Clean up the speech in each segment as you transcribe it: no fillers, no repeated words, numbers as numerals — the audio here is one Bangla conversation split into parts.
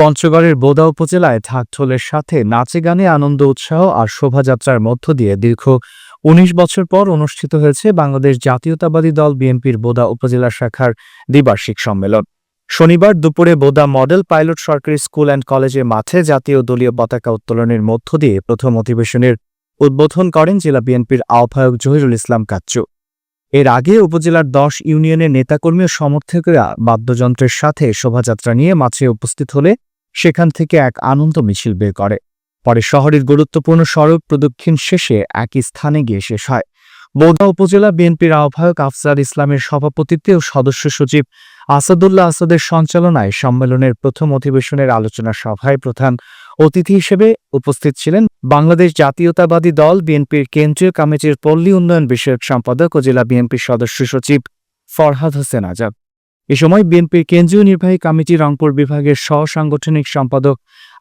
পঞ্চগড়ের বোদা উপজেলায় ঢাকঢোলের সাথে নাচে গানে আনন্দ উৎসাহ আর শোভাযাত্রার মধ্য দিয়ে দীর্ঘ ১৯ বছর পর অনুষ্ঠিত হয়েছে বাংলাদেশ জাতীয়তাবাদী দল বিএনপির বোদা উপজেলা শাখার দ্বিবার্ষিক সম্মেলন। শনিবার দুপুরে বোদা মডেল পাইলট সরকারি স্কুল অ্যান্ড কলেজের মাঠে জাতীয় দলীয় পতাকা উত্তোলনের মধ্য দিয়ে প্রথম অধিবেশনের উদ্বোধন করেন জেলা বিএনপির আহ্বায়ক জহিরুল ইসলাম কাচ্চু। এর আগে উপজেলার ১০ ইউনিয়নের নেতাকর্মী ও সমর্থকেরা বাদ্যযন্ত্রের সাথে শোভাযাত্রা নিয়ে মাঠে উপস্থিত হলে সেখান থেকে এক আনন্দ মিছিল বের করে। পরে শহরের গুরুত্বপূর্ণ সড়ক প্রদক্ষিণ শেষে একই স্থানে গিয়ে শেষ হয়। বোদা উপজেলা বিএনপির আহ্বায়ক আফজার ইসলামের সভাপতিত্বে ও সদস্য সচিব আসাদুল্লাহ আসাদের সঞ্চালনায় সম্মেলনের প্রথম অধিবেশনের আলোচনা সভায় প্রধান অতিথি হিসেবে উপস্থিত ছিলেন বাংলাদেশ জাতীয়তাবাদী দল বিএনপির কেন্দ্রীয় কমিটির পল্লী উন্নয়ন বিষয়ক সম্পাদক ও জেলা বিএনপির সদস্য সচিব ফরহাদ হোসেন আজাদ। এ সময় বিএনপির কেন্দ্রীয় নির্বাহী কমিটি রংপুর বিভাগের সহ-সাংগঠনিক সম্পাদক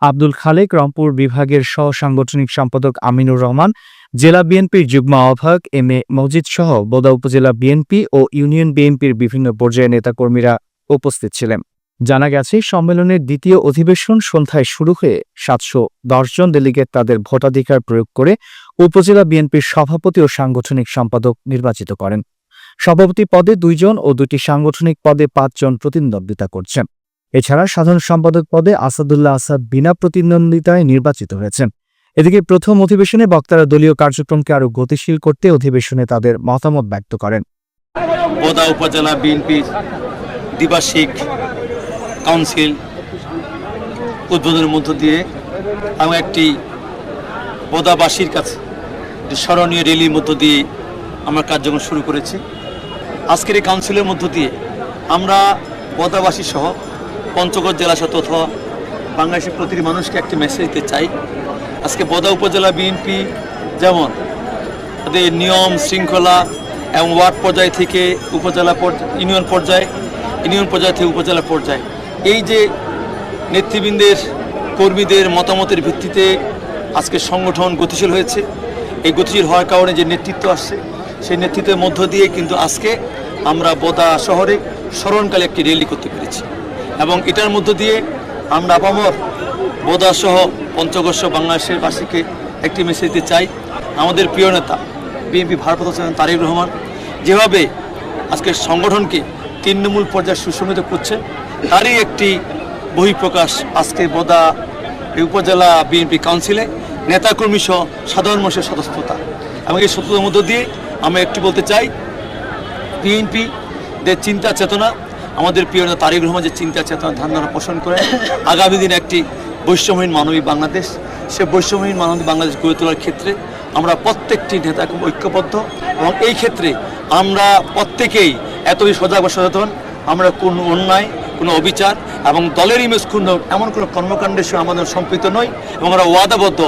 আব্দুল খালেক, রংপুর বিভাগের সহ-সাংগঠনিক সম্পাদক আমিনুর রহমান, জেলা বিএনপির যুগ্ম আহ্বায়ক এম এ মজিদ সহ বোদা উপজেলা বিএনপি ও ইউনিয়ন বিএনপির বিভিন্ন পর্যায়ের নেতাকর্মীরা উপস্থিত ছিলেন। জানা গেছে, সম্মেলনের দ্বিতীয় অধিবেশন সন্ধ্যায় শুরু হয়ে ৭১০ জন ডেলিগেট তাদের ভোটাধিকার প্রয়োগ করে উপজেলা বিএনপির সভাপতি ও সাংগঠনিক সম্পাদক নির্বাচিত করেন। সভাপতি পদে ২ জন ও ২টি সাংগঠনিক পদে ৫ জন প্রতিদ্বন্দ্বিতা করছেন। এছাড়া সাধারণ সম্পাদক পদে আসাদুল্লাহ আসাদ বিনা প্রতিদ্বন্দ্বিতায় নির্বাচিত হয়েছেন। এদিকে প্রথম অধিবেশনে বক্তারা দলীয় কার্যক্রমকে আরও গতিশীল করতে অধিবেশনে তাদের মতামত ব্যক্ত করেন। বোদা উপজেলা বিএনপির দ্বিবার্ষিক কাউন্সিল উদ্বোধনের মধ্য দিয়ে আমি একটি বোদাবাসীর কাছে স্মরণীয় র্যালির মধ্য দিয়ে আমরা কার্যক্রম শুরু করেছি। আজকের এই কাউন্সিলের মধ্য দিয়ে আমরা বোদাবাসী সহ পঞ্চগড় জেলা সহ তথা বাংলাদেশের প্রতিটি মানুষকে একটি মেসেজ দিতে চাই। আজকে বোদা উপজেলা বিএনপি যেমন তাদের নিয়ম শৃঙ্খলা এবং ওয়ার্ড পর্যায় থেকে উপজেলা ইউনিয়ন পর্যায় থেকে উপজেলা পর্যায়ে এই যে নেতৃবৃন্দের কর্মীদের মতামতের ভিত্তিতে আজকে সংগঠন গতিশীল হয়েছে। এই গতিশীল হওয়ার কারণে যে নেতৃত্ব আসছে, সেই নেতৃত্বের মধ্য দিয়ে কিন্তু আজকে আমরা বোদা শহরে স্মরণকালে একটি র্যালি করতে পেরেছি এবং এটার মধ্য দিয়ে আমরা আপামর বোদা সহ পঞ্চগড় সহ বাংলাদেশের বাসীকে একটি মেসেজ দিতে চাই। আমাদের প্রিয় নেতা বিএনপি ভারপ্রাপ্ত চেয়ারম্যান তারেক রহমান যেভাবে আজকে সংগঠনকে তৃণমূল পর্যায়ে সুসংগঠিত করছে, তারই একটি বহিঃপ্রকাশ আজকে বোদা উপজেলা বিএনপি কাউন্সিলে নেতাকর্মী সহ সাধারণ মানুষের সদস্যতা এবং এই সত্যতার মধ্য দিয়ে আমরা একটি বলতে চাই, বিএনপি দের চিন্তা চেতনা, আমাদের প্রিয় নেতা তারেক রহমান যে চিন্তা চেতনা ধারণা পোষণ করে আগামী দিনে একটি বৈষম্যহীন মানবিক বাংলাদেশ, সে বৈষম্যহীন মানবিক বাংলাদেশ গড়ে তোলার ক্ষেত্রে আমরা প্রত্যেকটি নেতা খুব ঐক্যবদ্ধ এবং এই ক্ষেত্রে আমরা প্রত্যেকেই এতই সজাগ বা সচেতন। আমরা কোনো অন্যায়, কোনো অবিচার এবং দলের ইমেজ ক্ষুণ্ণ এমন কোনো কর্মকাণ্ডের সঙ্গে আমাদের সম্পৃক্ত নই এবং আমরা ওয়াদাবদ্ধ।